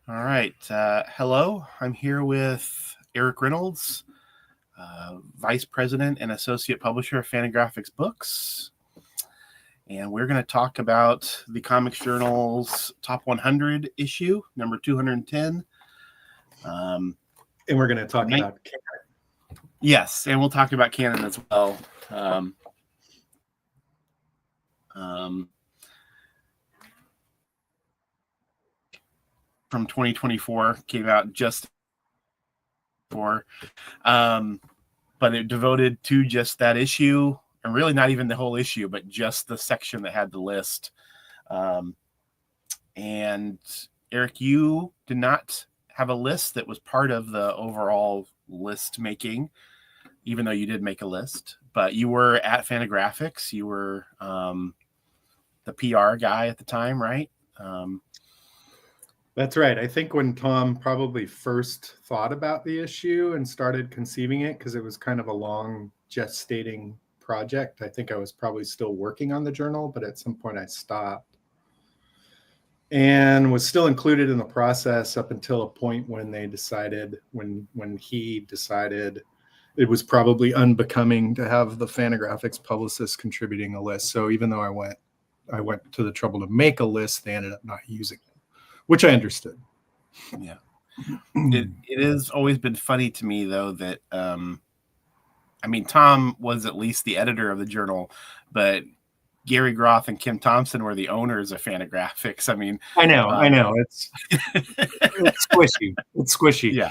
All right. Hello. I'm here with Eric Reynolds, Vice President and Associate Publisher of Fantagraphics Books. And we're going to talk about the Comics Journal's Top 100 issue, number 210. And we're going to talk about canon. Yes, and we'll talk about canon as well. From 2024 came out just for, but it devoted to just that issue, and really not even the whole issue, but just the section that had the list. And Eric, you did not have a list that was part of the overall list making, even though you did make a list, but you were at Fantagraphics. You were the PR guy at the time, right? That's right. I think when Tom probably first thought about the issue and started conceiving it, because it was kind of a long gestating project, I think I was probably still working on the journal, but at some point I stopped and was still included in the process up until a point when they decided, when he decided it was probably unbecoming to have the Fantagraphics publicist contributing a list. So even though I went to the trouble to make a list, they ended up not using it, which I understood. Yeah. It has always been funny to me, though, that, Tom was at least the editor of the journal, but Gary Groth and Kim Thompson were the owners of Fantagraphics. I know. It's squishy. It's squishy. Yeah.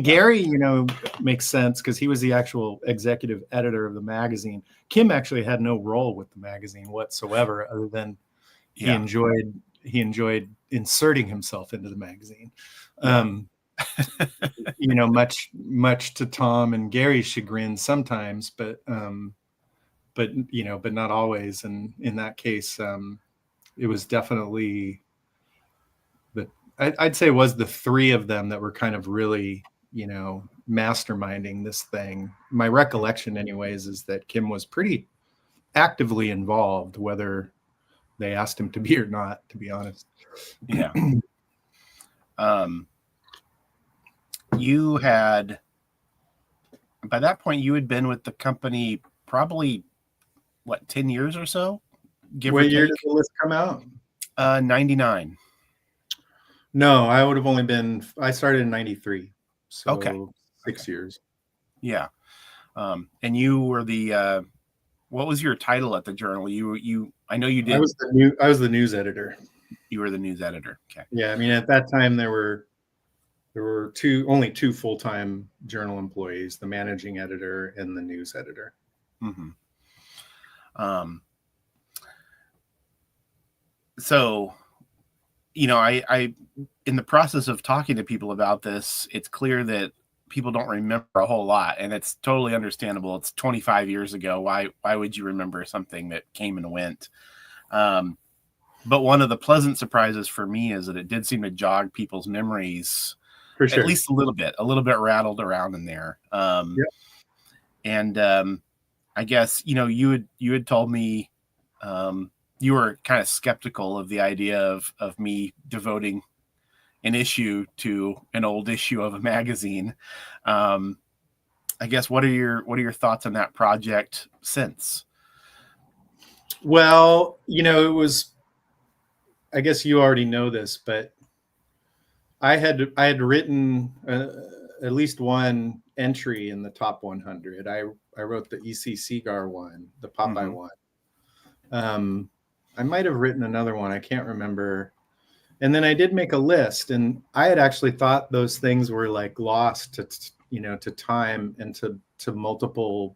Gary, makes sense because he was the actual executive editor of the magazine. Kim actually had no role with the magazine whatsoever, other than he enjoyed inserting himself into the magazine. Much to Tom and Gary's chagrin sometimes, but not always. And in that case, it was definitely I'd say it was the three of them that were kind of really, masterminding this thing. My recollection anyways is that Kim was pretty actively involved, whether they asked him to be or not, to be honest. Yeah. You had, by that point, you had been with the company probably, 10 years or so? What year did the list come out? 99. No, I would have only been, I started in 93. So okay. 6 years. Yeah. And you were the, what was your title at the journal? I know you did. I was the news editor. You were the news editor. Okay. Yeah. At that time there were only two full-time journal employees, the managing editor and the news editor. Mm-hmm. So, I in the process of talking to people about this, it's clear that people don't remember a whole lot, and it's totally understandable. It's 25 years ago. Why would you remember something that came and went? But one of the pleasant surprises for me is that it did seem to jog people's memories, for sure, at least a little bit rattled around in there. Yep. And I guess, you had told me you were kind of skeptical of the idea of me devoting an issue to an old issue of a magazine. I guess, what are your thoughts on that project since? Well, it was, I guess you already know this, but I had written at least one entry in the top 100. I wrote the E.C. Segar one, the Popeye one. I might have written another one. I can't remember. And then I did make a list, and I had actually thought those things were like lost to time and to multiple,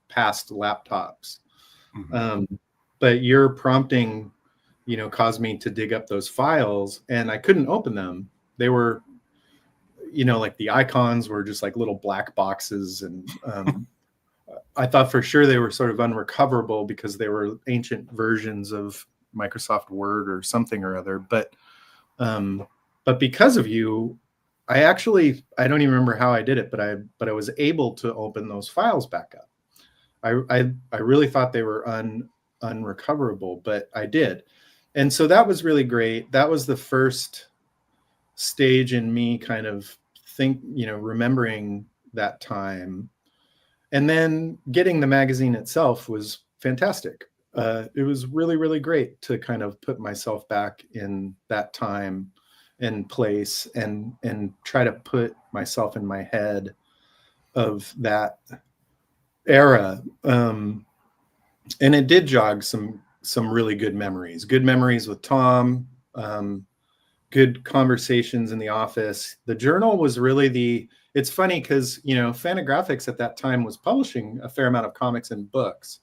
past laptops. Mm-hmm. But your prompting, caused me to dig up those files, and I couldn't open them. They were, like the icons were just like little black boxes, and I thought for sure they were sort of unrecoverable because they were ancient versions of Microsoft Word or something or other. But because of you, I don't even remember how I did it, but I was able to open those files back up. I really thought they were unrecoverable, but I did. And so that was really great. That was the first stage in me kind of remembering that time. And then getting the magazine itself was fantastic. It was really, really great to kind of put myself back in that time and place and try to put myself in my head of that era. And it did jog some really good memories with Tom, good conversations in the office. The journal was really it's funny because, Fantagraphics at that time was publishing a fair amount of comics and books.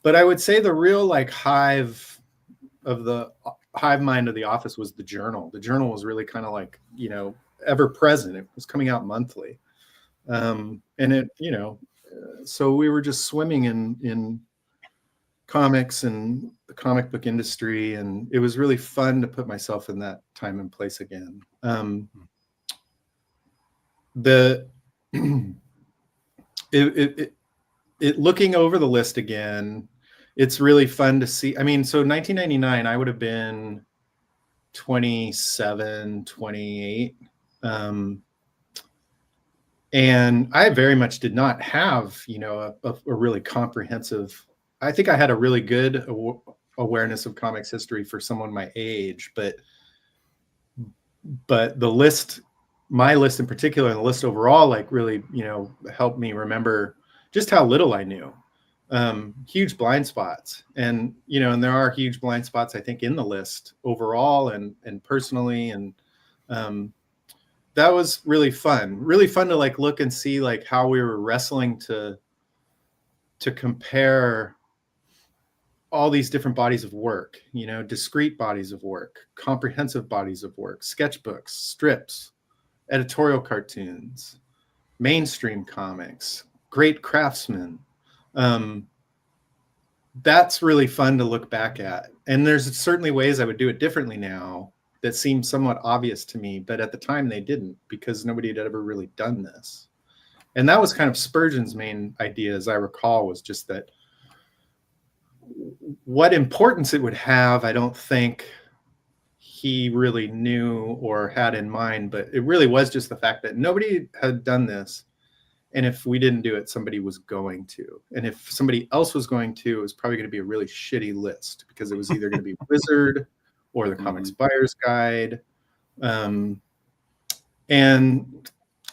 But I would say the real hive mind of the office was the journal. The journal was really kind of ever present. It was coming out monthly. And it, so we were just swimming in comics and the comic book industry, and it was really fun to put myself in that time and place again. Looking over the list again, it's really fun to see. I mean, so 1999, I would have been 27, 28. And I very much did not have, a really comprehensive, I think I had a really good awareness of comics history for someone my age, but the list, my list in particular, and the list overall, really, helped me remember just how little I knew. Huge blind spots, and and there are huge blind spots, I think, in the list overall and personally, and that was really fun to look and see how we were wrestling to compare all these different bodies of work, discrete bodies of work, comprehensive bodies of work, sketchbooks, strips, editorial cartoons, mainstream comics, great craftsmen. That's really fun to look back at. And there's certainly ways I would do it differently now that seem somewhat obvious to me, but at the time they didn't, because nobody had ever really done this. And that was kind of Spurgeon's main idea, as I recall, was just that what importance it would have, I don't think he really knew or had in mind, but it really was just the fact that nobody had done this. And if we didn't do it, somebody was going to. And if somebody else was going to, it was probably going to be a really shitty list, because it was either going to be Wizard or the Comics Buyer's Guide. And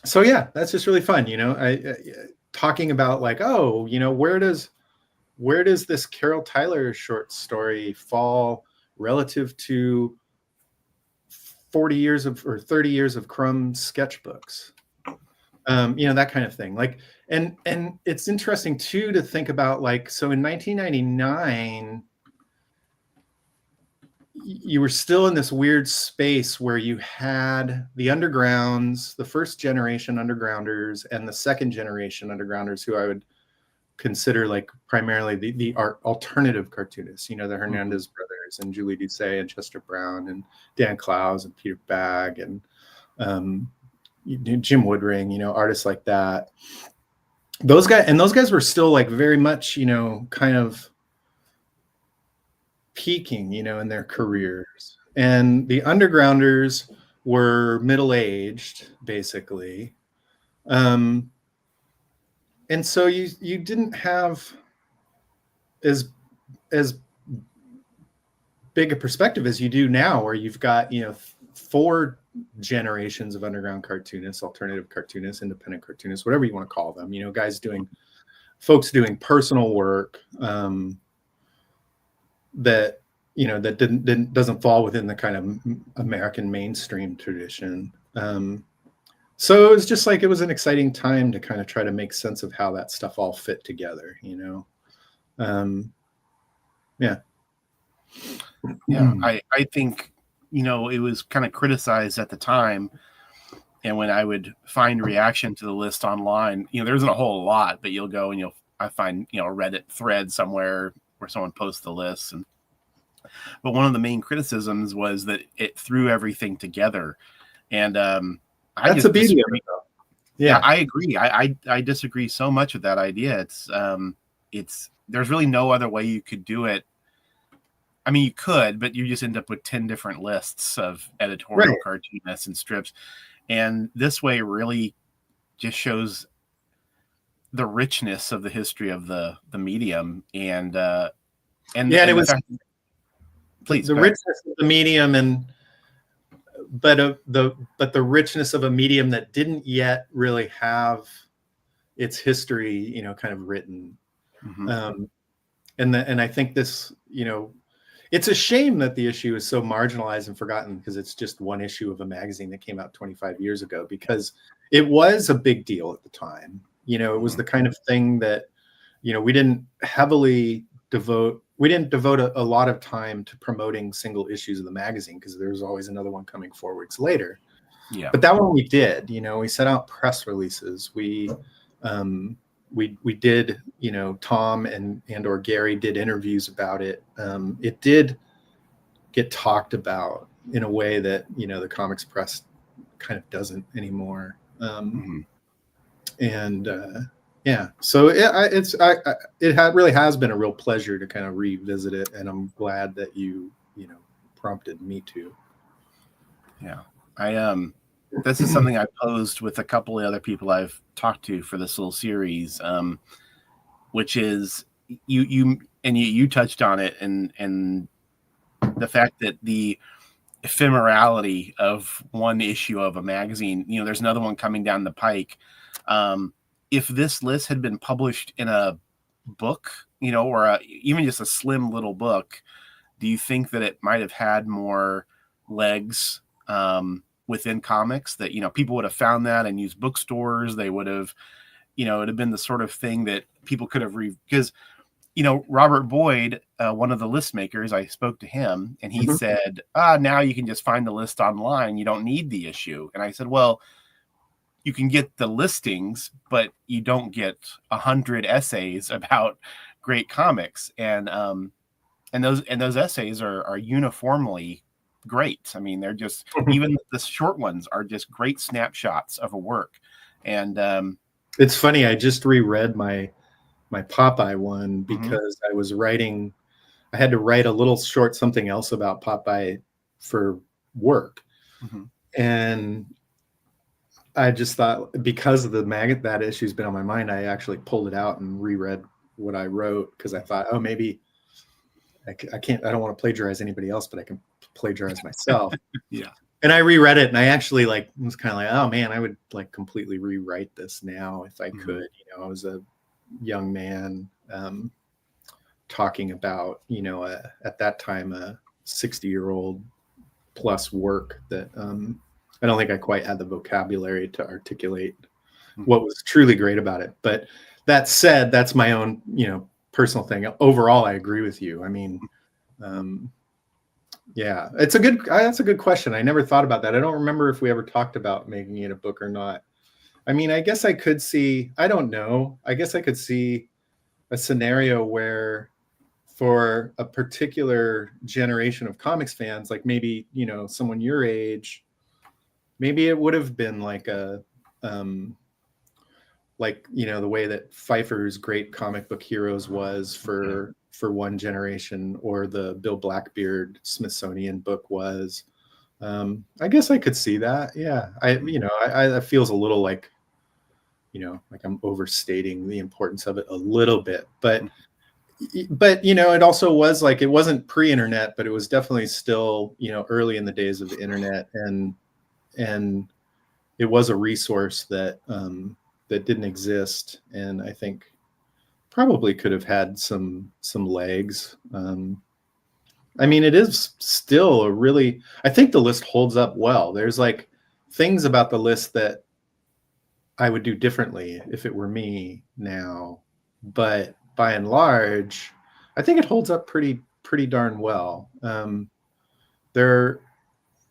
so, yeah, that's just really fun. I talking about where does this Carol Tyler short story fall relative to 40 years of or 30 years of Crumb sketchbooks? That kind of thing. And it's interesting too to think about, so in 1999, you were still in this weird space where you had the undergrounds, the first generation undergrounders, and the second generation undergrounders, who I would consider primarily the alternative cartoonists, the Hernandez brothers and Julie Doucet and Chester Brown and Dan Clowes and Peter Bagg and Jim Woodring, artists like that. Those guys were still very much, kind of peaking, in their careers. And the undergrounders were middle-aged, basically. And so you didn't have as big a perspective as you do now, where you've got, 4 generations of underground cartoonists, alternative cartoonists, independent cartoonists, whatever you want to call them, folks doing personal work that doesn't fall within the kind of American mainstream tradition. So it was just it was an exciting time to kind of try to make sense of how that stuff all fit together, Yeah. I think, it was kind of criticized at the time. And when I would find reaction to the list online, there isn't a whole lot, but you'll go and I find, a Reddit thread somewhere where someone posts the list. But one of the main criticisms was that it threw everything together. And that's a beauty of it, though. Yeah, I agree. I disagree so much with that idea. There's really no other way you could do it I mean, you could, but you just end up with 10 different lists of editorial Right. cartoonists and strips. And this way really just shows the richness of the history of the medium. And Yeah, and it the was fact, please the go ahead. richness of the medium, and the richness of a medium that didn't yet really have its history, kind of written. Mm-hmm. And I think this, it's a shame that the issue is so marginalized and forgotten, because it's just one issue of a magazine that came out 25 years ago, because it was a big deal at the time. It was the kind of thing that, we didn't devote a lot of time to promoting single issues of the magazine, because there was always another one coming forwards later. Yeah. But that one we did. We sent out press releases. We did, Tom and or Gary did interviews about it. It did get talked about in a way that, the comics press kind of doesn't anymore. Mm-hmm. And yeah, so it really has been a real pleasure to kind of revisit it, and I'm glad that you prompted me to. Yeah, this is something I posed with a couple of other people I've talked to for this little series, which is you touched on it, and the fact that the ephemerality of one issue of a magazine, there's another one coming down the pike. If this list had been published in a book, or even just a slim little book, do you think that it might have had more legs within comics, that people would have found that and used bookstores? They would have, it would have been the sort of thing that people could have because Robert Boyd, one of the list makers, I spoke to him, and he said, now you can just find the list online, you don't need the issue. And I said, well, you can get the listings, but you don't get 100 essays about great comics. And those essays are uniformly great. I mean, they're just, even the short ones are just great snapshots of a work. And it's funny, I just reread my Popeye one, because I had to write a little short something else about Popeye for work. And I just thought, because of that issue's been on my mind, I actually pulled it out and reread what I wrote, because I thought, oh, maybe I don't want to plagiarize anybody else, but I can plagiarize myself. Yeah. And I reread it, and I actually was kind of like, oh man, I would completely rewrite this now if I could. I was a young man talking about, at that time, a 60-year-old plus work that I don't think I quite had the vocabulary to articulate what was truly great about it. But that said, that's my own, personal thing. Overall, I agree with you. I mean, yeah, that's a good question. I never thought about that. I don't remember if we ever talked about making it a book or not. I mean, I guess I could see, I don't know. I guess I could see a scenario where, for a particular generation of comics fans, like maybe, someone your age, maybe it would have been like a, the way that Pfeiffer's Great Comic Book Heroes was for one generation, or the Bill Blackbeard Smithsonian book was. I guess I could see that. Yeah. It feels a little like, like I'm overstating the importance of it a little bit, but it also was like, it wasn't pre-internet, but it was definitely still, early in the days of the internet, and it was a resource that that didn't exist, and I think probably could have had some legs. I mean, it is still I think the list holds up well. There's things about the list that I would do differently if it were me now, but by and large, I think it holds up pretty darn well. There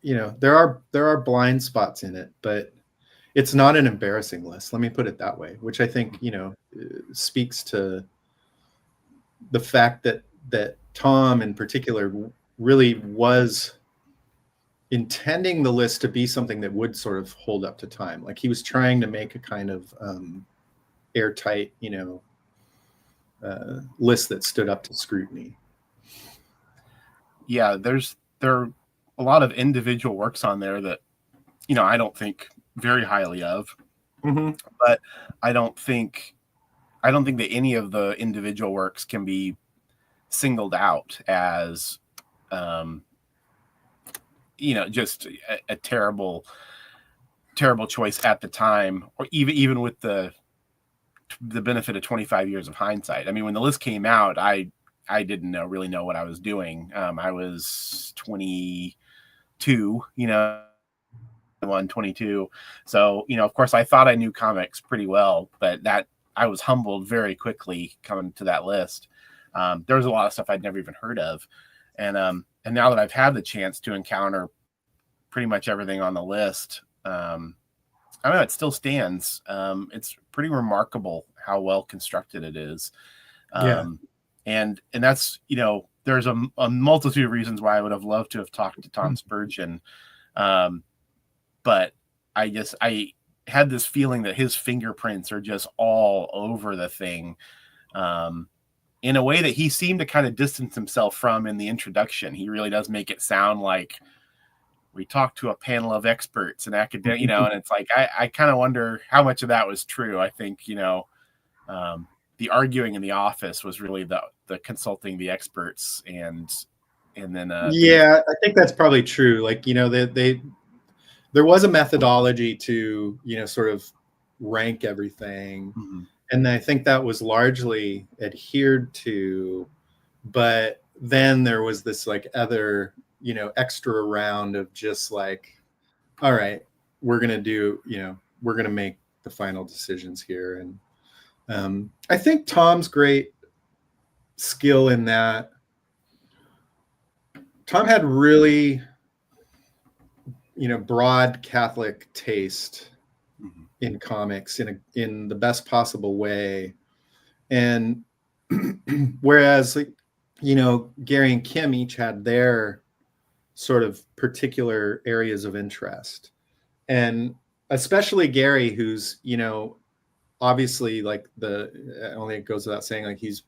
are blind spots in it, but it's not an embarrassing list. Let me put it that way, which I think, speaks to the fact that Tom in particular really was intending the list to be something that would sort of hold up to time. Like, he was trying to make a kind of airtight, list that stood up to scrutiny. yeah, there are a lot of individual works on there that, you know, I don't think very highly of, Mm-hmm. but I don't think I don't think that any of the individual works can be singled out as, um, you know, just a terrible choice at the time, or even with the benefit of 25 years of hindsight. I mean, when the list came out, I didn't really know what I was doing. I was 22, you know, 22. So, you know, of course I thought I knew comics pretty well, but that I was humbled very quickly coming to that list. There was a lot of stuff I'd never even heard of. And now that I've had the chance to encounter pretty much everything on the list, I don't know, it still stands. It's pretty remarkable how well constructed it is. Yeah. And that's, you know, there's a multitude of reasons why I would have loved to have talked to Tom Spurgeon. Um, but I had this feeling that his fingerprints are just all over the thing. In a way that he seemed to kind of distance himself from in the introduction. He really does make it sound like we talked to a panel of experts and academic, you know, and it's like, I kind of wonder how much of that was true. I think, you know, the arguing in the office was really the consulting the experts, and then Yeah, I think that's probably true. Like, you know, there was a methodology to, you know, sort of rank everything. mm-hmm. And I think that was largely adhered to, but then there was this like other, you know, extra round of just like, all right, we're going to do, you know, we're going to make the final decisions here. And I think Tom's great skill in that. Tom had really, you know, broad Catholic taste Mm-hmm. in comics in the best possible way. And whereas, like, you know, Gary and Kim each had their sort of particular areas of interest. And especially Gary, who's, you know, obviously like only it goes without saying, like he's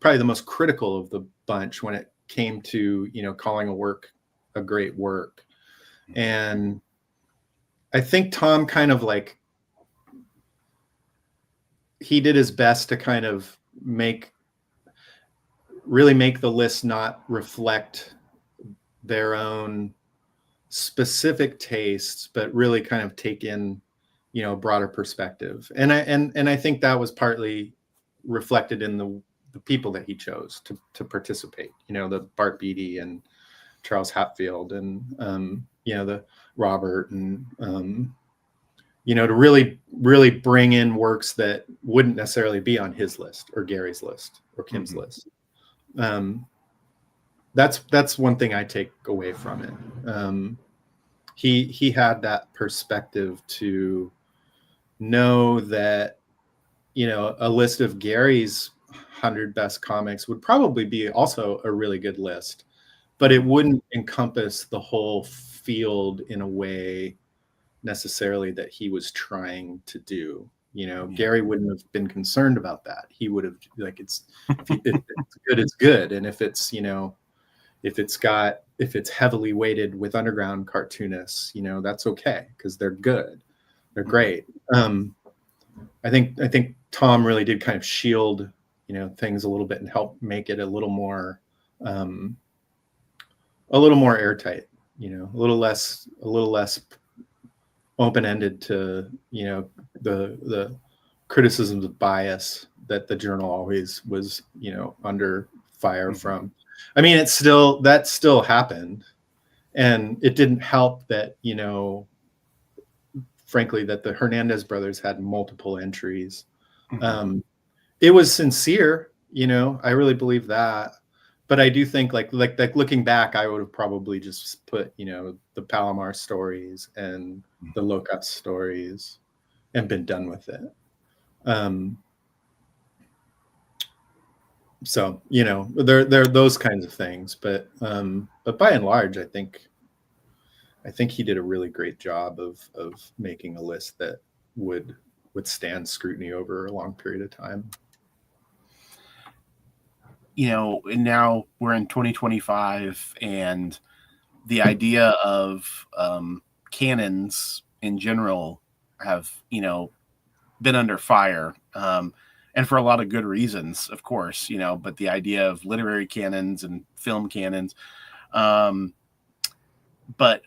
probably the most critical of the bunch when it came to, you know, calling a work a great work. And I think Tom kind of like, he did his best to kind of really make the list not reflect their own specific tastes, but really kind of take in, you know, a broader perspective. And I think that was partly reflected in the people that he chose to participate. You know, the Bart Beatty and Charles Hatfield and you know, the Robert and you know, to really bring in works that wouldn't necessarily be on his list or Gary's list or Kim's Mm-hmm. list. That's one thing I take away from it. He had that perspective to know that, you know, a list of Gary's 100 best comics would probably be also a really good list, but it wouldn't encompass the whole field in a way necessarily that he was trying to do. You know, Yeah. Gary wouldn't have been concerned about that. He would have like, if it's good, it's good. And if it's, you know, if it's heavily weighted with underground cartoonists, you know, that's okay because they're good. They're great. I think Tom really did kind of shield, you know, things a little bit and help make it a little more airtight, you know, a little less open-ended to, you know, the criticisms of bias that the journal always was, you know, under fire from. I mean, that still happened, and it didn't help that, you know, frankly, that the Hernandez brothers had multiple entries. It was sincere, you know, I really believe that. But I do think like looking back, I would have probably just put, you know, the Palomar stories and the Locust stories and been done with it. So, you know, there are those kinds of things, but by and large, I think he did a really great job of making a list that would withstand scrutiny over a long period of time. and now we're in 2025, and the idea of canons in general have, been under fire. And for a lot of good reasons, of course, but the idea of literary canons and film canons. Um, but,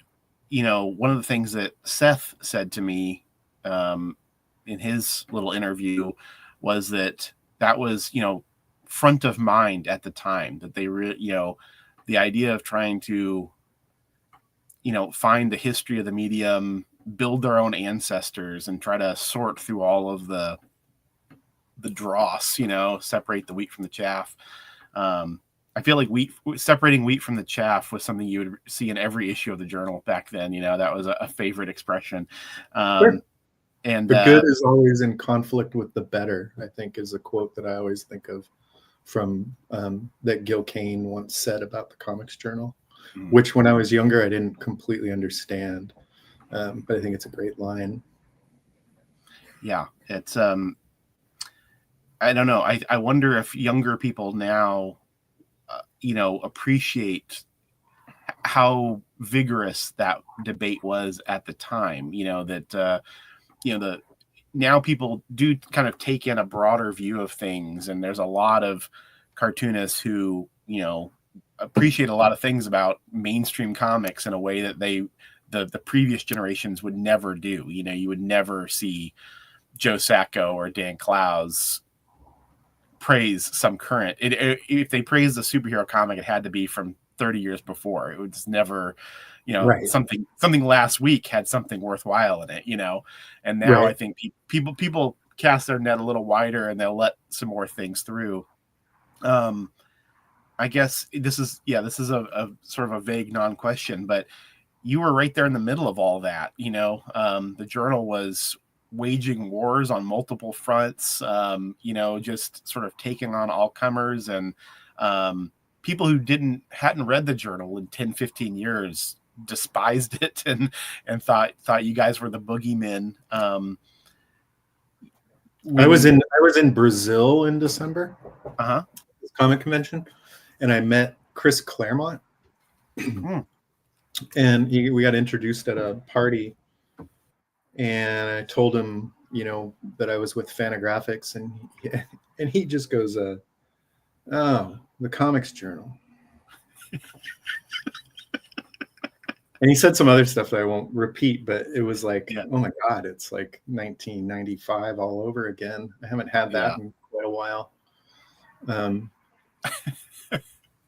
one of the things that Seth said to me in his little interview was that was, front of mind at the time, that they the idea of trying to, find the history of the medium, build their own ancestors, and try to sort through all of the dross, separate the wheat from the chaff. I feel like separating wheat from the chaff was something you would see in every issue of the journal back then. That was a favorite expression. Sure. And the good is always in conflict with the better, I think, is a quote that I always think of from that Gil Kane once said about the Comics Journal, which when I was younger, I didn't completely understand. But I think it's a great line. Yeah, it's I don't know. I wonder if younger people now, appreciate how vigorous that debate was at the time. Now people do kind of take in a broader view of things, and there's a lot of cartoonists who, appreciate a lot of things about mainstream comics in a way that the previous generations would never do. You would never see Joe Sacco or Dan Clowes praise some current. If they praised a superhero comic, it had to be from 30 years before. It was never, Right. something last week had something worthwhile in it, and now Right. I think people cast their net a little wider, and they'll let some more things through. I guess this is a sort of a vague non-question, but you were right there in the middle of all that. The journal was waging wars on multiple fronts, just sort of taking on all comers, and people who hadn't read the journal in 10, 15 years despised it and thought you guys were the boogeymen. I was in Brazil in December, comic convention, and I met Chris Claremont, and we got introduced at a party, and I told him, that I was with Fantagraphics, and he just goes, "Oh, the Comics Journal." And he said some other stuff that I won't repeat, but it was like, Oh my God, it's like 1995 all over again. I haven't had that in quite a while.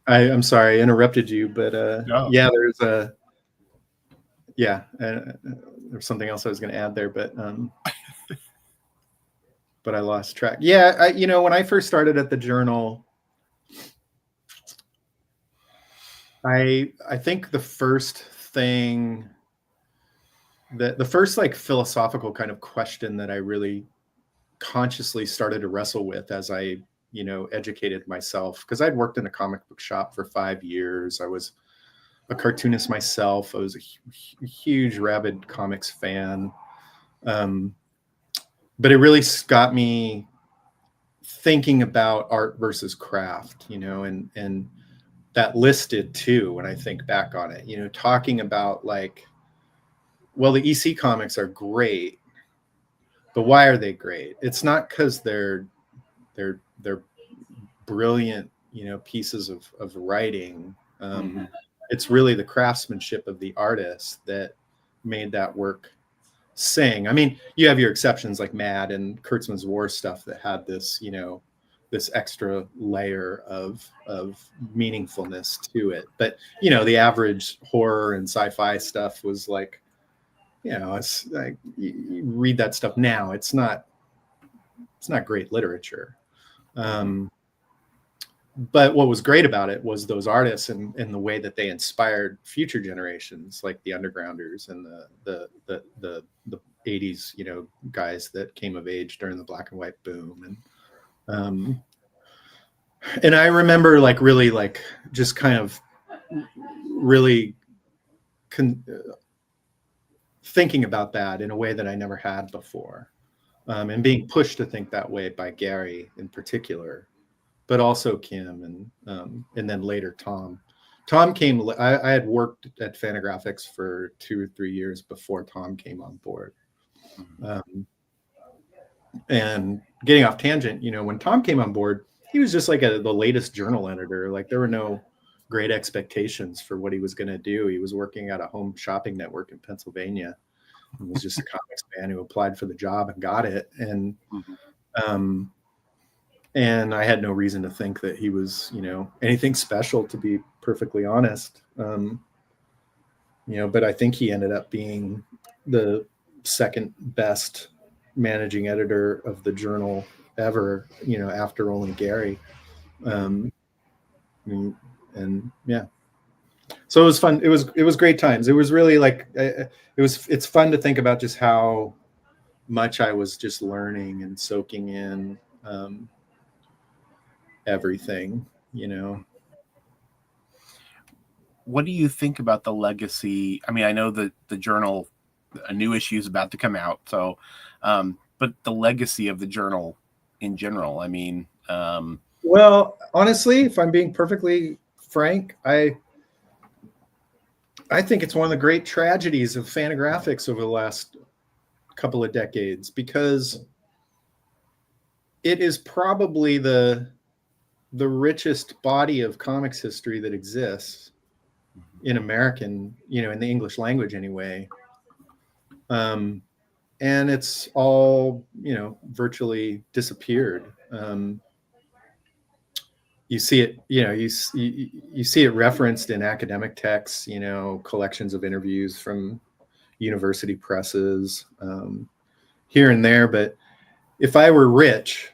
I'm sorry, I interrupted you, but No. yeah, there's something else I was going to add there, but I lost track. Yeah, when I first started at the journal, I think the first thing the first like philosophical kind of question that I really consciously started to wrestle with as I, educated myself, because I'd worked in a comic book shop for 5 years. I was a cartoonist myself. I was a huge rabid comics fan. But it really got me thinking about art versus craft, and that listed too, when I think back on it, talking about like, well, the EC comics are great, but why are they great? It's not because they're brilliant, pieces of writing. It's really the craftsmanship of the artist that made that work sing. I mean, you have your exceptions like Mad and Kurtzman's War stuff that had this, this extra layer of meaningfulness to it. But, the average horror and sci-fi stuff was like, it's like, you read that stuff now, it's not great literature. But what was great about it was those artists and the way that they inspired future generations, like the Undergrounders and the 80s, guys that came of age during the black and white boom. And I remember like really like just kind of really thinking about that in a way that I never had before, and being pushed to think that way by Gary in particular. but also Kim and then later Tom. Tom came. I had worked at Fantagraphics for 2 or 3 years before Tom came on board. And getting off tangent, when Tom came on board, he was just like the latest journal editor. Like there were no great expectations for what he was going to do. He was working at a home shopping network in Pennsylvania. He was just a comics fan who applied for the job and got it. And I had no reason to think that he was, anything special, to be perfectly honest. But I think he ended up being the second best managing editor of the journal ever, after only Gary. And yeah, so it was fun. It was great times. It was really like, it's fun to think about just how much I was just learning and soaking in everything, What do you think about the legacy? I mean, I know that the journal, a new issue is about to come out. So, but the legacy of the journal in general, I mean, well, honestly, if I'm being perfectly frank, I think it's one of the great tragedies of Fantagraphics over the last couple of decades, because it is probably the richest body of comics history that exists in American, in the English language anyway. And it's all, virtually disappeared. You see it, you see it referenced in academic texts, collections of interviews from university presses, here and there. But if I were rich,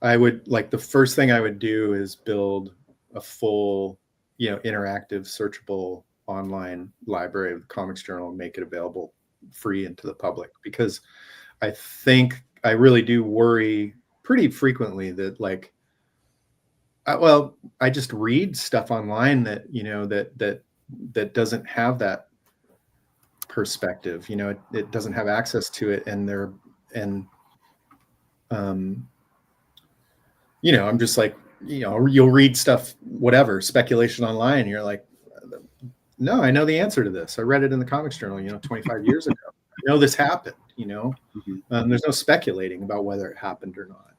I would, like, the first thing I would do is build a full, interactive, searchable online library of the Comics Journal and make it available free and to the public, because I think I really do worry pretty frequently that, like, I just read stuff online that, that doesn't have that perspective. It doesn't have access to it, and I'm just like, you'll read stuff, whatever, speculation online, and you're like, no, I know the answer to this. I read it in the Comics Journal, 25 years ago. I know this happened, there's no speculating about whether it happened or not.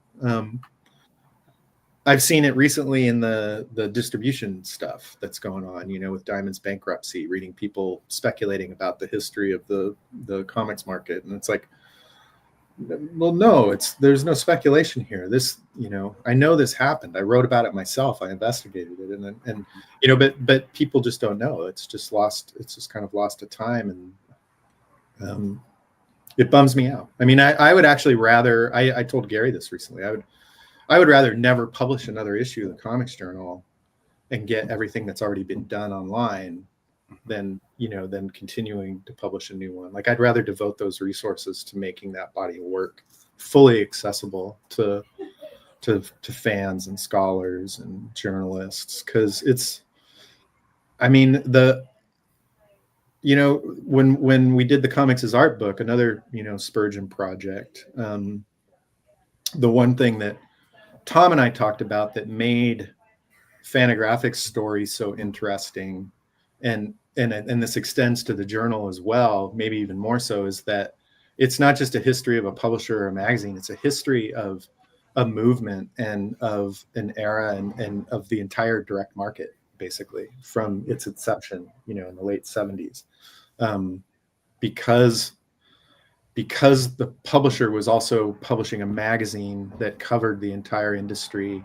I've seen it recently in the distribution stuff that's going on, with Diamond's bankruptcy, reading people speculating about the history of the comics market. And it's like, well, no, there's no speculation here. This, I know this happened. I wrote about it myself. I investigated it, and but people just don't know. It's just lost. It's just kind of lost to time, and it bums me out. I mean, I would actually rather. I told Gary this recently. I would rather never publish another issue of the Comics Journal and get everything that's already been done online than continuing to publish a new one. Like, I'd rather devote those resources to making that body of work fully accessible to fans and scholars and journalists. Because it's, I mean, when we did the Comics as Art book, another, Spurgeon project, the one thing that Tom and I talked about that made Fantagraphics story so interesting, and this extends to the journal as well, maybe even more so, is that it's not just a history of a publisher or a magazine. It's a history of a movement and of an era and of the entire direct market, basically, from its inception, in the late 70s. Because the publisher was also publishing a magazine that covered the entire industry,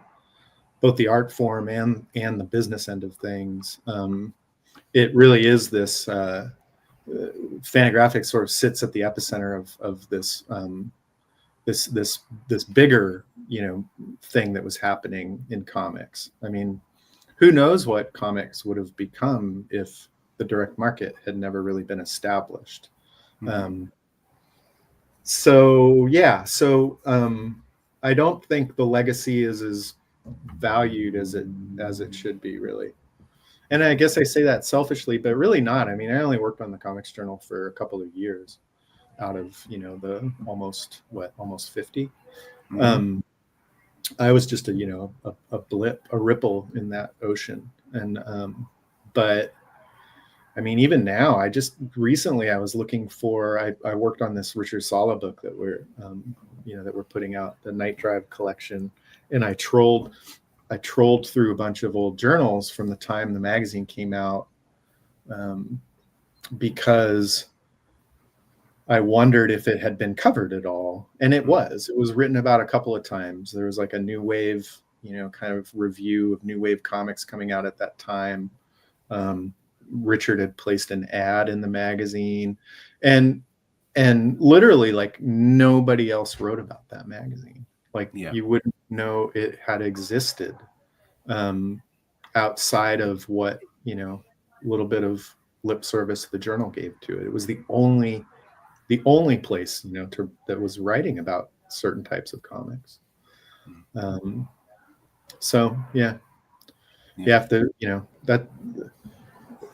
both the art form and the business end of things. It really is this, Fantagraphics sort of sits at the epicenter of this, this bigger, thing that was happening in comics. I mean, who knows what comics would have become if the direct market had never really been established. Mm-hmm. I don't think the legacy is as valued as it should be, really. And I guess I say that selfishly, but really not. I mean, I only worked on the Comics Journal for a couple of years out of, the almost 50. Mm-hmm. I was just a blip, a ripple in that ocean. And but I mean, even now, I just recently I was looking for. I worked on this Richard Sala book that we're putting out, the Night Drive collection, and I trolled through a bunch of old journals from the time the magazine came out, because I wondered if it had been covered at all, and it was. It was written about a couple of times. There was like a New Wave, kind of review of New Wave comics coming out at that time. Richard had placed an ad in the magazine, and literally like nobody else wrote about that magazine. Like you wouldn't know it had existed outside of what little bit of lip service the journal gave to it. It was the only place that was writing about certain types of comics. So yeah, you have to that.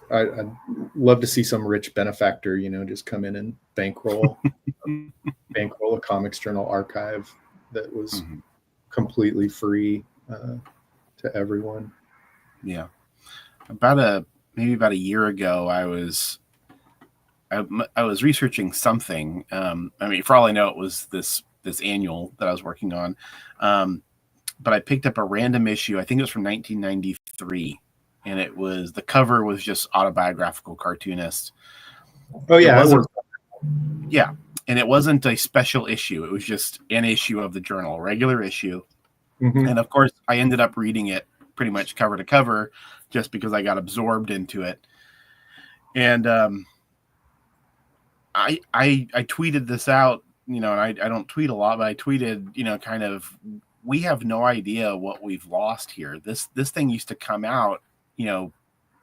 I'd love to see some rich benefactor, just come in and bankroll a comics journal archive that was completely free to everyone. Yeah. Maybe about a year ago, I was researching something. I mean, for all I know, it was this annual that I was working on. But I picked up a random issue. I think it was from 1993. And the cover was just autobiographical cartoonist. Oh yeah. Yeah. And it wasn't a special issue. It was just an issue of the journal, a regular issue. And of course I ended up reading it pretty much cover to cover just because I got absorbed into it. And I tweeted this out, and I don't tweet a lot, but I tweeted, kind of, we have no idea what we've lost here. This thing used to come out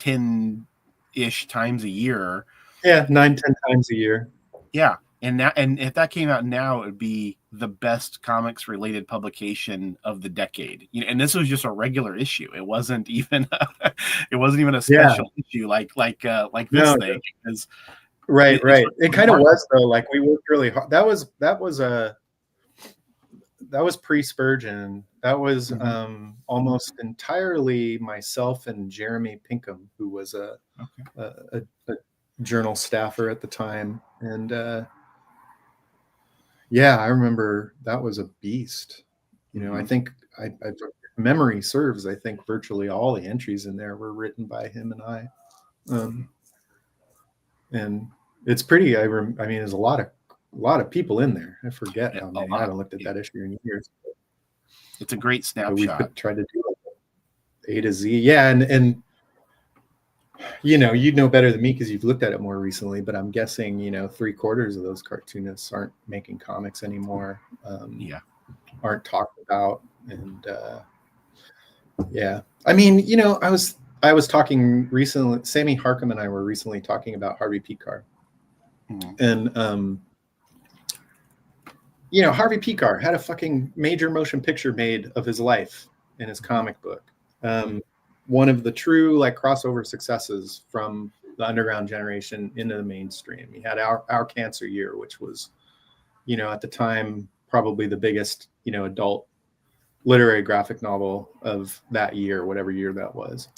10-ish times a year. Yeah, 9-10 times a year. Yeah. And if that came out now, it would be the best comics related publication of the decade. And this was just a regular issue. It wasn't even a special issue like this thing. Right. It kind of was though. Like we worked really hard. That was pre-Spurgeon. That was almost entirely myself and Jeremy Pinkham, who was a journal staffer at the time. And I remember that was a beast. I think memory serves, I think virtually all the entries in there were written by him and I. And it's pretty, I mean, there's a lot of people in there. I forget how many. I haven't looked at that issue in years. It's a great snapshot. We could try to do A to Z. Yeah. And you know better than me because you've looked at it more recently, but I'm guessing, 3/4 of those cartoonists aren't making comics anymore. Aren't talked about. And I mean, I was talking recently, Sammy Harcum and I were recently talking about Harvey Pekar. And Harvey Pekar had a fucking major motion picture made of his life in his comic book. One of the true crossover successes from the underground generation into the mainstream. He had Our Cancer Year, which was, at the time, probably the biggest, adult literary graphic novel of that year, whatever year that was.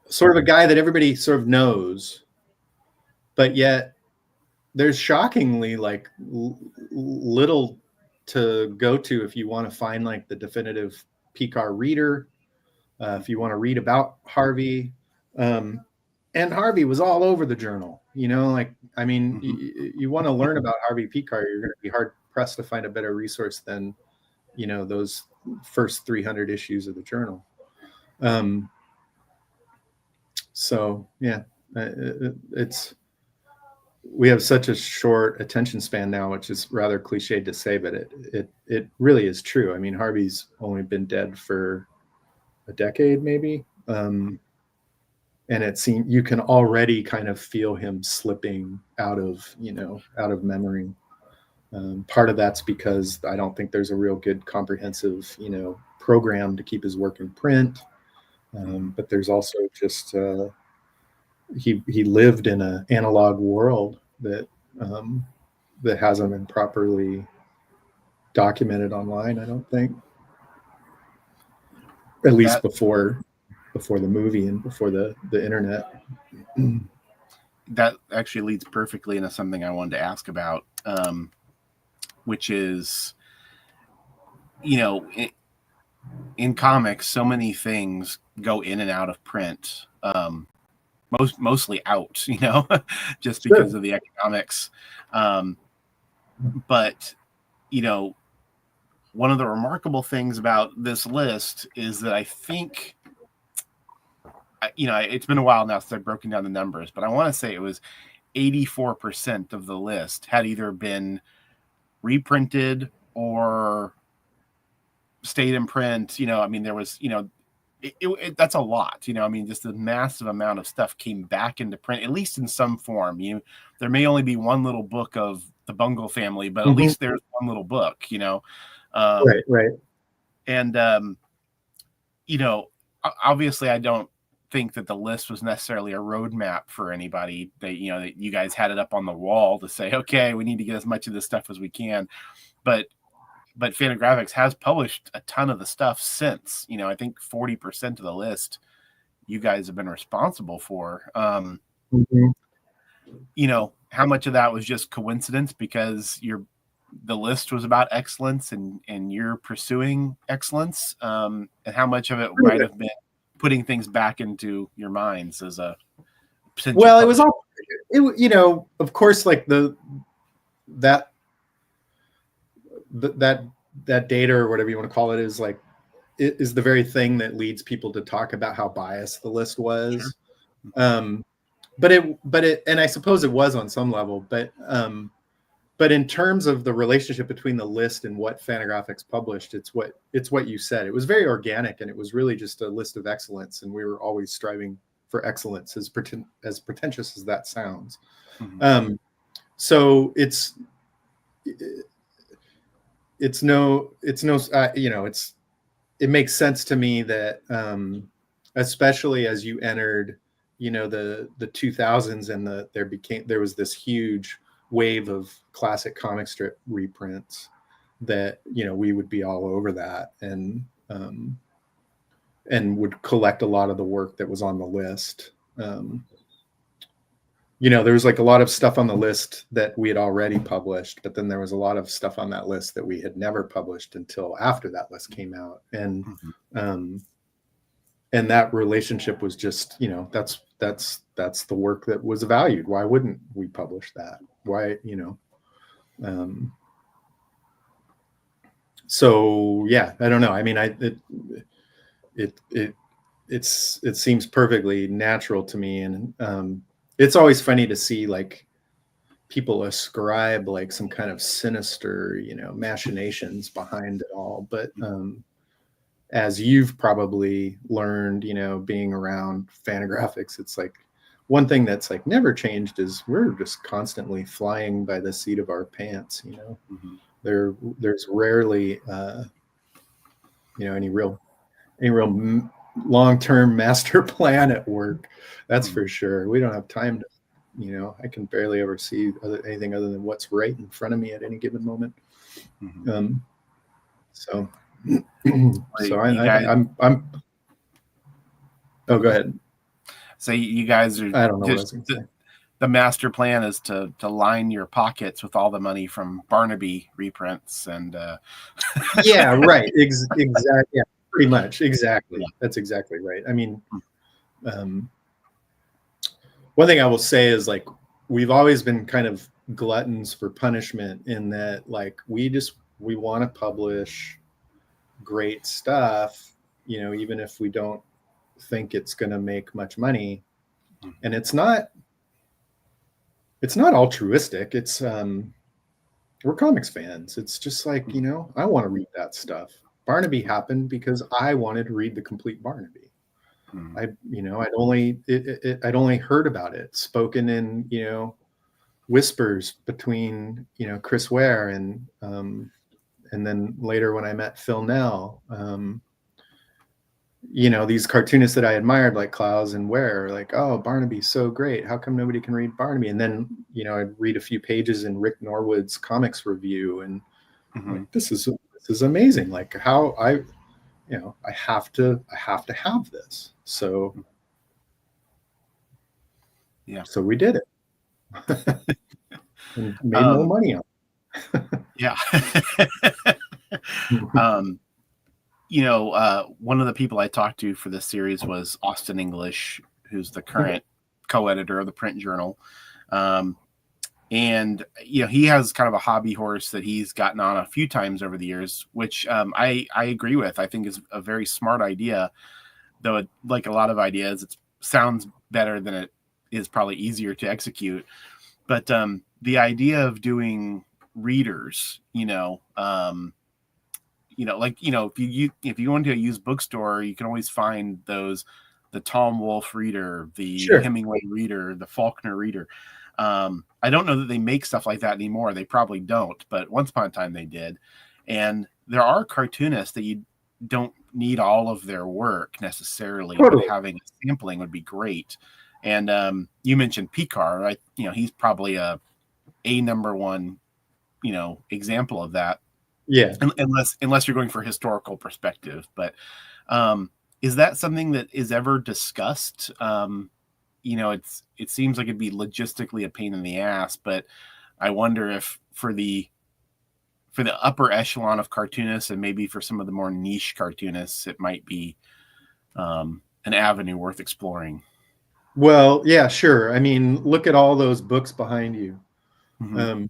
Sort of a guy that everybody sort of knows, but yet there's shockingly little to go to if you want to find the definitive Pekar reader, if you want to read about Harvey. And Harvey was all over the journal, you want to learn about Harvey Pekar, you're going to be hard pressed to find a better resource than, those first 300 issues of the journal. So yeah, we have such a short attention span now, which is rather cliched to say, but it really is true. I mean, Harvey's only been dead for a decade, maybe. And it seems you can already kind of feel him slipping out of memory. Part of that's because I don't think there's a real good comprehensive, program to keep his work in print. But there's also just he lived in an analog world that hasn't been properly documented online, I don't think. at least before the movie and before the internet. That actually leads perfectly into something I wanted to ask about, which is, you know, in comics, so many things go in and out of print. Mostly out, you know, just Sure. because of the economics. But, you know, one of the remarkable things about this list is that I think, you know, it's been a while now since I've broken down the numbers, but I want to say it was 84% of the list had either been reprinted or stayed in print. You know, I mean, there was, you know, that's a lot, you know. I mean, just a massive amount of stuff came back into print, at least in some form. You know, there may only be one little book of the Bungle family, but at least there's one little book, you know. Right. And you know, obviously, I don't think that the list was necessarily a roadmap for anybody. That, you know, that you guys had it up on the wall to say, okay, we need to get as much of this stuff as we can, but Fantagraphics has published a ton of the stuff since. You know, I think 40% of the list you guys have been responsible for. You know, how much of that was just coincidence because the list was about excellence and you're pursuing excellence, and how much of it might have been putting things back into your minds as a potential well, it was all, you know, of course, like that data or whatever you want to call it is like, it is the very thing that leads people to talk about how biased the list was. Sure. But it, and I suppose it was on some level, but in terms of the relationship between the list and what Fantagraphics published, it's what you said. It was very organic, and it was really just a list of excellence, and we were always striving for excellence, as pretentious as that sounds. So it's no, you know, it makes sense to me that, especially as you entered, you know, the 2000s, and there was this huge wave of classic comic strip reprints that, you know, we would be all over that, and would collect a lot of the work that was on the list. You know, there was like a lot of stuff on the list that we had already published, but then there was a lot of stuff on that list that we had never published until after that list came out. And that relationship was just, you know, that's the work that was valued. Why wouldn't we publish that? Why, you know? So yeah, I don't know. I mean, it seems perfectly natural to me. And it's always funny to see like people ascribe like some kind of sinister, you know, machinations behind it all. But as you've probably learned, you know, being around Fantagraphics, it's like one thing that's like never changed is we're just constantly flying by the seat of our pants, you know. There's rarely you know, any real long-term master plan at work. That's for sure. We don't have time to, you know, I can barely ever see anything other than what's right in front of me at any given moment. So I'm oh, go ahead. So you guys are, I don't know what I was going to say. The master plan is to line your pockets with all the money from Barnaby reprints and yeah, right. Exactly. Yeah, pretty much. Exactly. Yeah. That's exactly right. I mean, one thing I will say is like, we've always been kind of gluttons for punishment in that, like, we want to publish great stuff, you know, even if we don't think it's going to make much money. And it's not altruistic. It's, we're comics fans. It's just like, you know, I want to read that stuff. Barnaby happened because I wanted to read the complete Barnaby. I'd only heard about it spoken in, you know, whispers between, you know, Chris Ware and then later when I met Phil Nell, you know, these cartoonists that I admired like Clowes and Ware, like, oh, Barnaby's so great. How come nobody can read Barnaby? And then, you know, I'd read a few pages in Rick Norwood's comics review, and like, this is amazing. Like, how I have to have this. So Yeah. So we did it and made more money on it. Yeah. Mhm. One of the people I talked to for this series was Austin English, who's the current co-editor of the print journal. And he has kind of a hobby horse that he's gotten on a few times over the years, which I agree with. I think is a very smart idea, though like a lot of ideas, it sounds better than it is probably easier to execute. But the idea of doing readers, if you go into a used bookstore, you can always find the Tom Wolfe reader, the Sure. Hemingway reader, the Faulkner reader. I don't know that they make stuff like that anymore. They probably don't, but once upon a time they did. And there are cartoonists that you don't need all of their work necessarily, Totally. but having a sampling would be great. And you mentioned Picard, right? He's probably a number one, example of that. Yeah. Unless you're going for historical perspective. But is that something that is ever discussed? It seems like it'd be logistically a pain in the ass, but I wonder if for the upper echelon of cartoonists and maybe for some of the more niche cartoonists, it might be an avenue worth exploring. Well, yeah, sure. I mean, look at all those books behind you. Mm-hmm.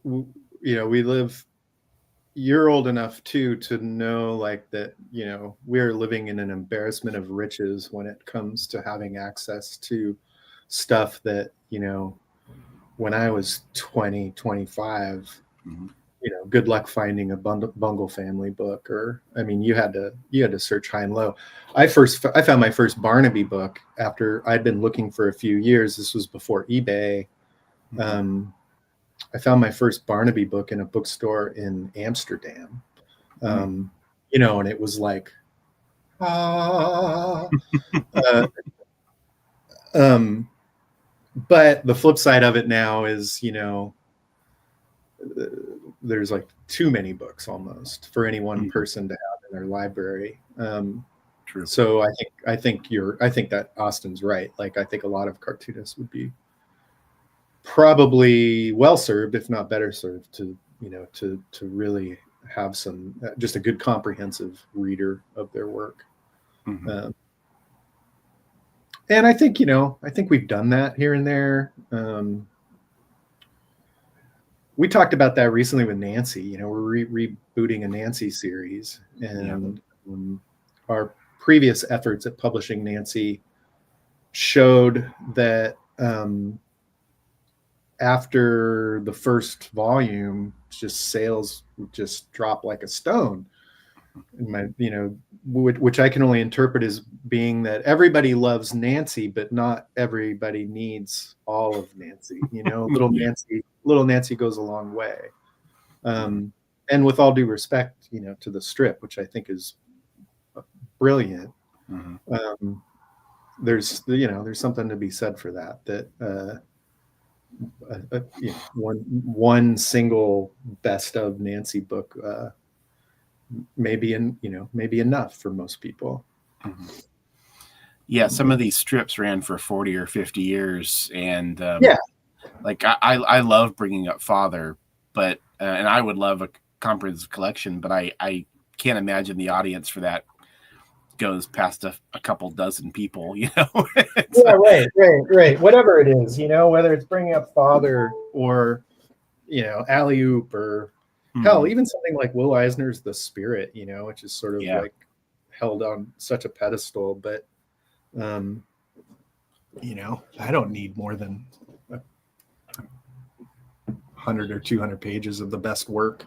We live, you're old enough too to know like that, we're living in an embarrassment of riches when it comes to having access to stuff that, when I was 20, 25, Mm-hmm. good luck finding a Bungle family book, or, I mean, you had to search high and low. I found my first Barnaby book after I'd been looking for a few years. This was before eBay. Mm-hmm. I found my first Barnaby book in a bookstore in Amsterdam. And it was like, ah. uh, but the flip side of it now is, there's like too many books almost for any one person to have in their library. True. So I think that Austin's right. Like, I think a lot of cartoonists would be probably well served, if not better served, to really have some just a good comprehensive reader of their work. Mm-hmm. And I think we've done that here and there. We talked about that recently with Nancy. We're rebooting a Nancy series, and our previous efforts at publishing Nancy showed that after the first volume, just sales would just drop like a stone. Which I can only interpret as being that everybody loves Nancy, but not everybody needs all of Nancy. Little Nancy goes a long way. And with all due respect, to the strip, which I think is brilliant, there's something to be said for that. That one single best of Nancy book maybe enough for most people. Yeah, some of these strips ran for 40 or 50 years, and like I love Bringing Up Father, but and I would love a comprehensive collection, but I can't imagine the audience for that goes past a couple dozen people. Yeah, right. Whatever it is, whether it's Bringing Up Father or Alley Oop, or hell, even something like Will Eisner's The Spirit, which is sort of like held on such a pedestal. But I don't need more than 100 or 200 pages of the best work.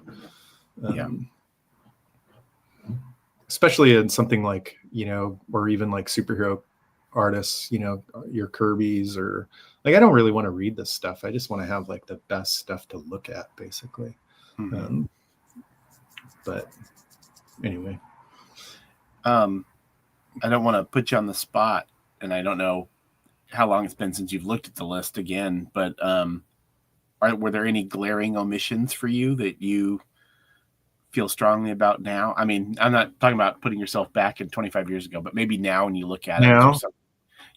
Especially in something like, or even like superhero artists, your Kirby's, or like, I don't really want to read this stuff. I just want to have like the best stuff to look at, basically. But anyway, I don't want to put you on the spot, and I don't know how long it's been since you've looked at the list again, but were there any glaring omissions for you that you feel strongly about now? I mean, I'm not talking about putting yourself back in 25 years ago, but maybe now when you look at it, Now,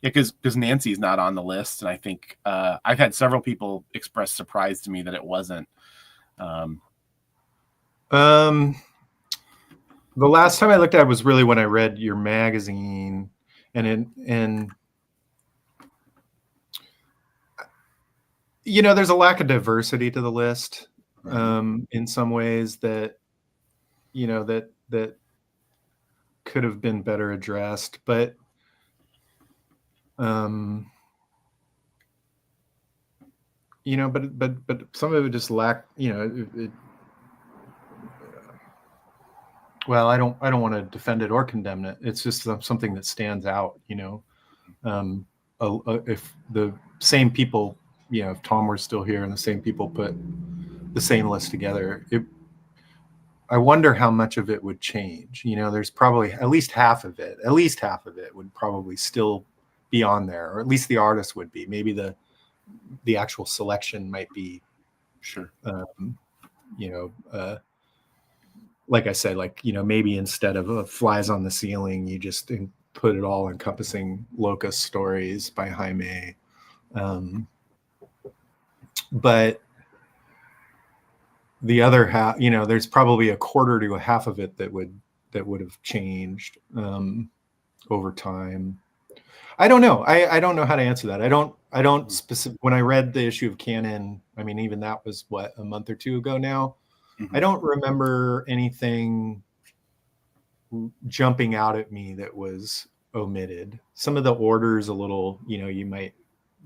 yeah, because Nancy's not on the list, and I think I've had several people express surprise to me that it wasn't. the last time I looked at it was really when I read your magazine, and there's a lack of diversity to the list in some ways that that could have been better addressed, but but some of it just lacked, well, I don't want to defend it or condemn it. It's just something that stands out, if the same people, if Tom were still here and the same people put the same list together, I wonder how much of it would change. There's probably at least half of it would probably still be on there, or at least the artist would be. Maybe the actual selection might be, sure. Like I said, maybe instead of Flies on the Ceiling, you just put it all encompassing Locust Stories by Jaime. But the other half, there's probably a quarter to a half of it that would have changed over time. I don't know. I don't know how to answer that. I don't specific. When I read the issue of Canon, I mean, even that was a month or two ago now. I don't remember anything jumping out at me that was omitted. Some of the orders a little, you might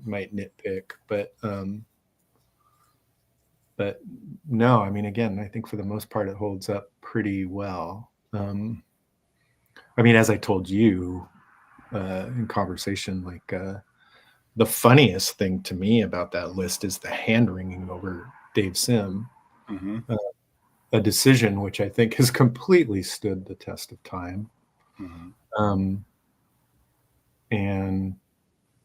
nitpick, but no, I mean, again, I think for the most part it holds up pretty well. I mean, as I told you in conversation, the funniest thing to me about that list is the hand wringing over Dave Sim. A decision which I think has completely stood the test of time. And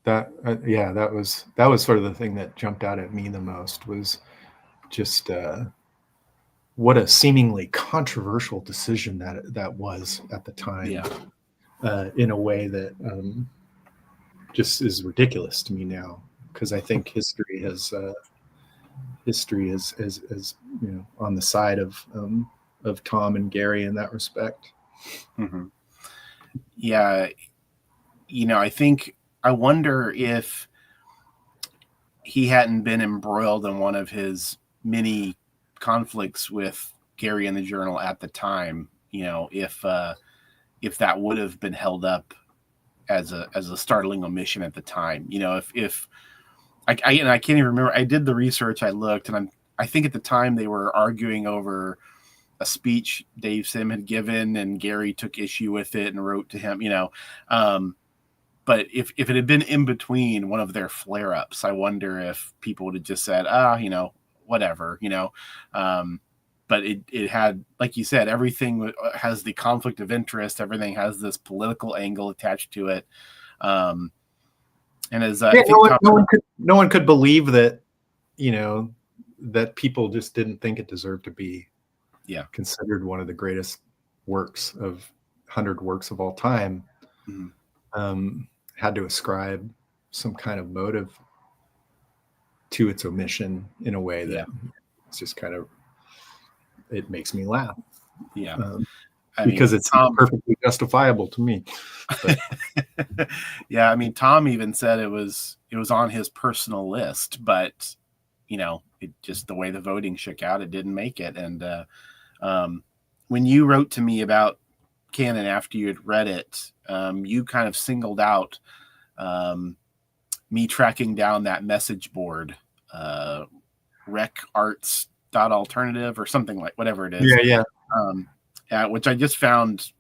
that, that was sort of the thing that jumped out at me the most, was just what a seemingly controversial decision that was at the time, in a way that just is ridiculous to me now, because I think history is on the side of Tom and Gary in that respect. Yeah, I wonder if he hadn't been embroiled in one of his many conflicts with Gary in the Journal at the time, if that would have been held up as a startling omission at the time. If I can't even remember. I did the research, I looked, and I think at the time they were arguing over a speech Dave Sim had given, and Gary took issue with it and wrote to him, but if it had been in between one of their flare-ups, I wonder if people would have just said, whatever, but it had, like you said, everything has the conflict of interest. Everything has this political angle attached to it. And as no one could believe that, that people just didn't think it deserved to be considered one of the greatest works of 100 works of all time. Had to ascribe some kind of motive to its omission in a way that it's just kind of, it makes me laugh. Because it's perfectly justifiable to me. Yeah, I mean, Tom even said it was on his personal list, but it just, the way the voting shook out, it didn't make it. And when you wrote to me about Canon after you had read it, you kind of singled out me tracking down that message board, recarts.alternative or something, like whatever it is. Which I just found.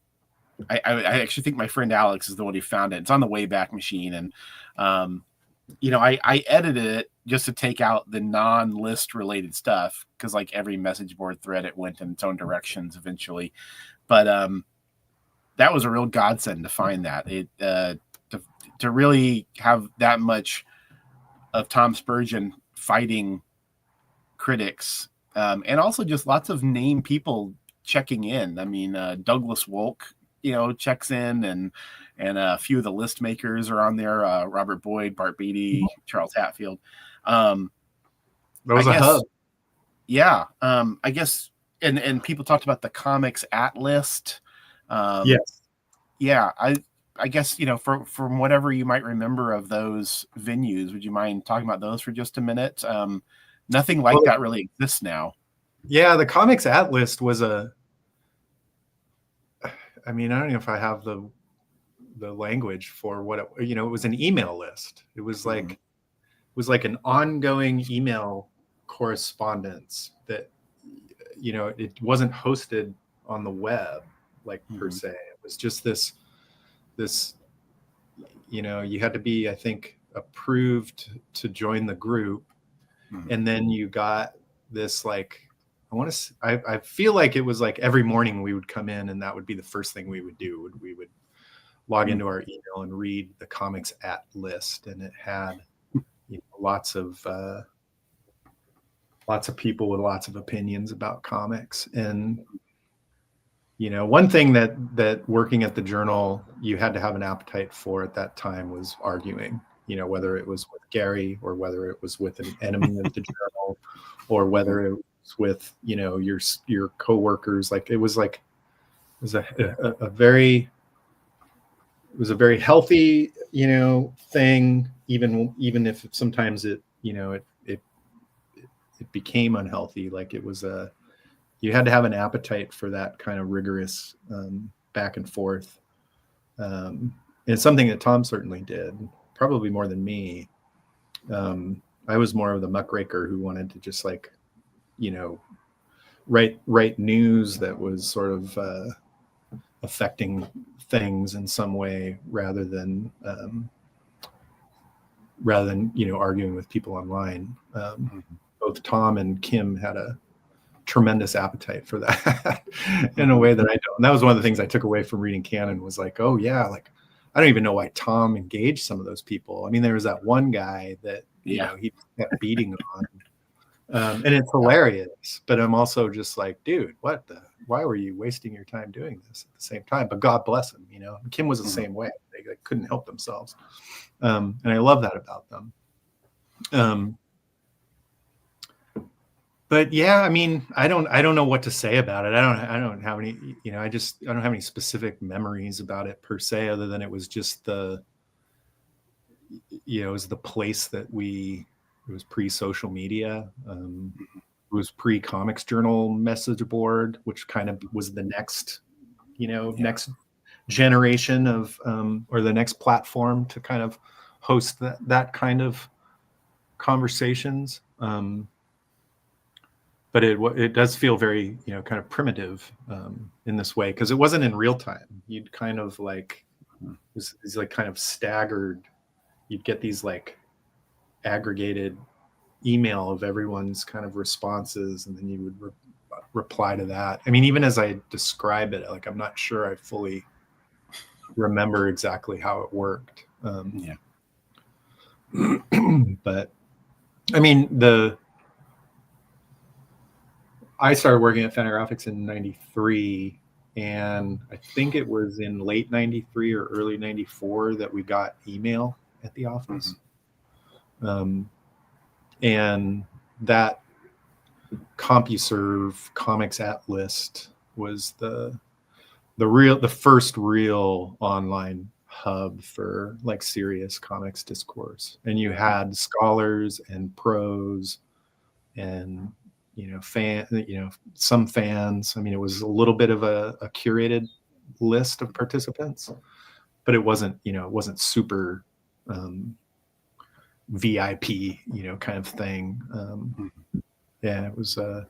I actually think my friend Alex is the one who found it. It's on the Wayback Machine, and I edited it just to take out the non-list related stuff, because like every message board thread, it went in its own directions eventually. But that was a real godsend to find that. It to really have that much of Tom Spurgeon fighting critics, and also just lots of named people checking in. I mean, Douglas Wolk, checks in, and a few of the list makers are on there. Robert Boyd, Bart Beatty, Charles Hatfield. That I was a guess, hub. yeah. I guess, and people talked about the comics at list. Yes. Yeah. I guess, from whatever you might remember of those venues, would you mind talking about those for just a minute? Nothing like that really exists now. Yeah, the Comics At List was I mean, I don't know if I have the language for what it was an email list. It was like an ongoing email correspondence that it wasn't hosted on the web per se. It was just this you had to be, I think, approved to join the group, and then you got this I feel like it was like every morning we would come in and that would be the first thing we would do. We would log into our email and read the Comics At List, and it had lots of people with lots of opinions about comics. And one thing that working at the Journal you had to have an appetite for at that time was arguing, whether it was with Gary or whether it was with an enemy of the Journal, or whether it was with your coworkers. It was a very healthy thing, even if sometimes it became unhealthy. You had to have an appetite for that kind of rigorous back and forth. And it's something that Tom certainly did, probably more than me. I was more of the muckraker who wanted to just write news that was sort of affecting things in some way, rather than arguing with people online. Both Tom and Kim had a tremendous appetite for that in a way that I don't. And that was one of the things I took away from reading canon, was oh yeah, I don't even know why Tom engaged some of those people. I mean, there was that one guy that he kept beating on, and it's hilarious. But I'm also just dude, why were you wasting your time doing this at the same time? But God bless him. Kim was the same way. They couldn't help themselves, and I love that about them. But yeah, I mean, I don't know what to say about it. I don't have any, I don't have any specific memories about it per se, other than it was just it was the place that it was pre-social media. It was pre-Comics Journal message board, which kind of was the next, next generation of, or the next platform to kind of host that kind of conversations. But it does feel very, kind of primitive in this way, because it wasn't in real time. You'd kind of it was kind of staggered. You'd get these aggregated email of everyone's kind of responses, and then you would reply to that. I mean, even as I describe it, I'm not sure I fully remember exactly how it worked. But I mean, I started working at Fantagraphics in '93, and I think it was in late '93 or early '94 that we got email at the office. And that CompuServe Comics At List was the first real online hub for serious comics discourse. And you had scholars and pros and some fans. I mean, it was a little bit of a curated list of participants, but it wasn't super VIP, kind of thing. Yeah, it was a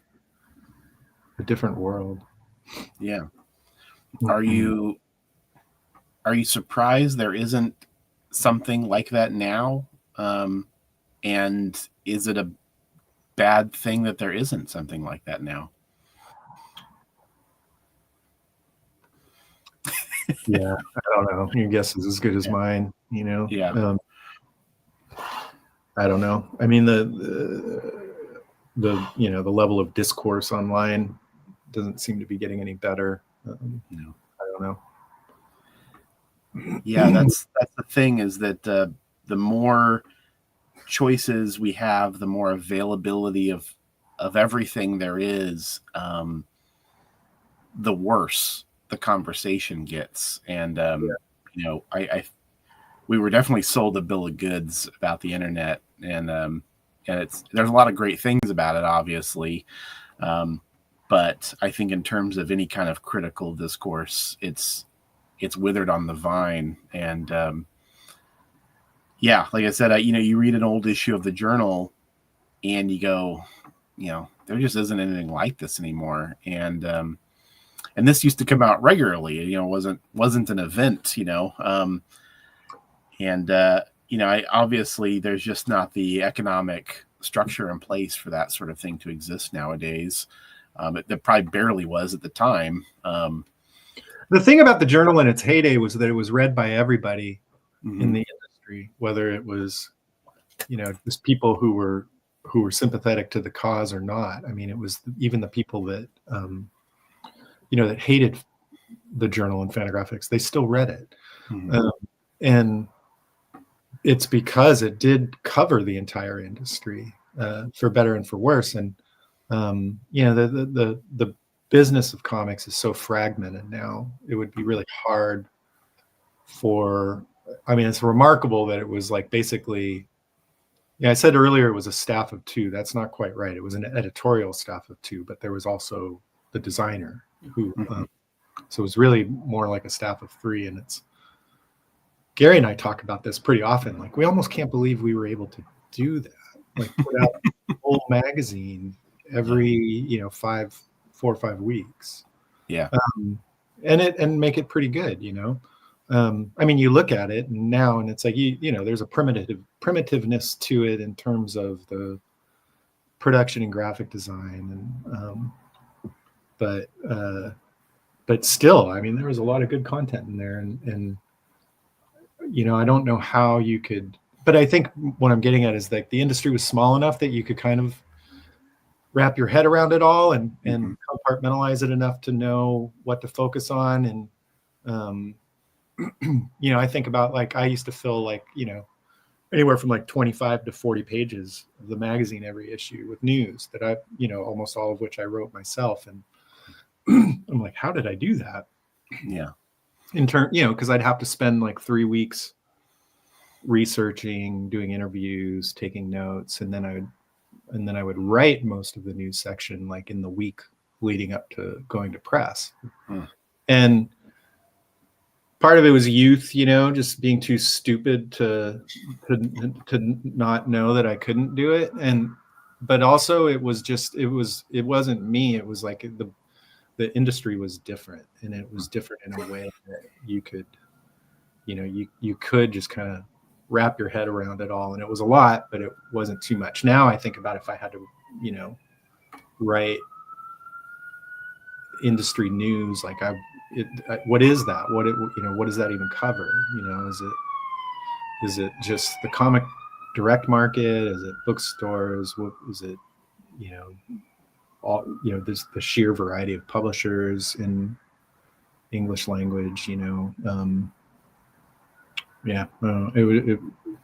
different world. Yeah. Are you surprised there isn't something like that now? And is it a bad thing that there isn't something like that now? Yeah, I don't know. Your guess is as good as mine. Yeah. I don't know. I mean, the level of discourse online doesn't seem to be getting any better. No. I don't know. Yeah, that's the thing, is that the more choices we have, the more availability of everything there is, the worse the conversation gets. And we were definitely sold a bill of goods about the internet, and there's a lot of great things about it, obviously, but I think in terms of any kind of critical discourse, it's withered on the vine. And like I said, you read an old issue of the journal and you go, there just isn't anything like this anymore. And this used to come out regularly. Wasn't an event. I obviously there's just not the economic structure in place for that sort of thing to exist nowadays. It probably barely was at the time. The thing about the journal in its heyday was that it was read by everybody in the industry, whether it was, just people who were sympathetic to the cause or not. I mean, it was even the people that, that hated the journal and Fantagraphics, they still read it. And it's because it did cover the entire industry, for better and for worse. And, the business of comics is so fragmented now. It would be really hard it's remarkable that it was like basically, I said earlier it was a staff of 2. That's not quite right. It was an editorial staff of 2, but there was also the designer who, so it was really more like a staff of 3. And Gary and I talk about this pretty often. Like, we almost can't believe we were able to do that. Like, put out a whole magazine every, 4 or 5 weeks. Yeah. And make it pretty good, you look at it now and it's like, there's a primitiveness to it in terms of the production and graphic design. And, but still, there was a lot of good content in there. And I don't know how you could, but I think what I'm getting at is like the industry was small enough that you could kind of wrap your head around it all and compartmentalize it enough to know what to focus on. And, I think about, like, I used to fill like, anywhere from like 25 to 40 pages of the magazine every issue with news that I, almost all of which I wrote myself. And I'm like, how did I do that? Yeah. In turn, because I'd have to spend like 3 weeks researching, doing interviews, taking notes, and then I would write most of the news section like in the week leading up to going to press. And part of it was youth, just being too stupid to not know that I couldn't do it. But also it wasn't me. It was like the industry was different, and it was different in a way that you could, you could just kind of wrap your head around it all. And it was a lot, but it wasn't too much. Now I think about if I had to, write industry news, like what is that? What does that even cover? Is it just the comic direct market? Is it bookstores? What is it? There's the sheer variety of publishers in English language. It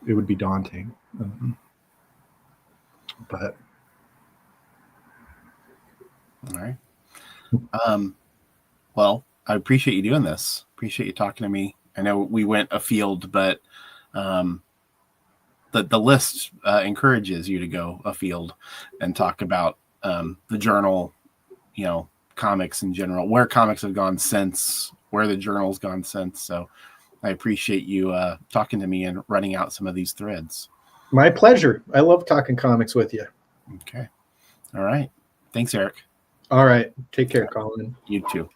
would be daunting, but all right. Well, I appreciate you doing this. Appreciate you talking to me. I know we went afield, but the list encourages you to go afield and talk about the journal, comics in general, where comics have gone since, where the journal's gone since. So I appreciate you talking to me and running out some of these threads. My pleasure. I love talking comics with you. Okay. All right. Thanks, Eric. All right. Take care, Colin. You too.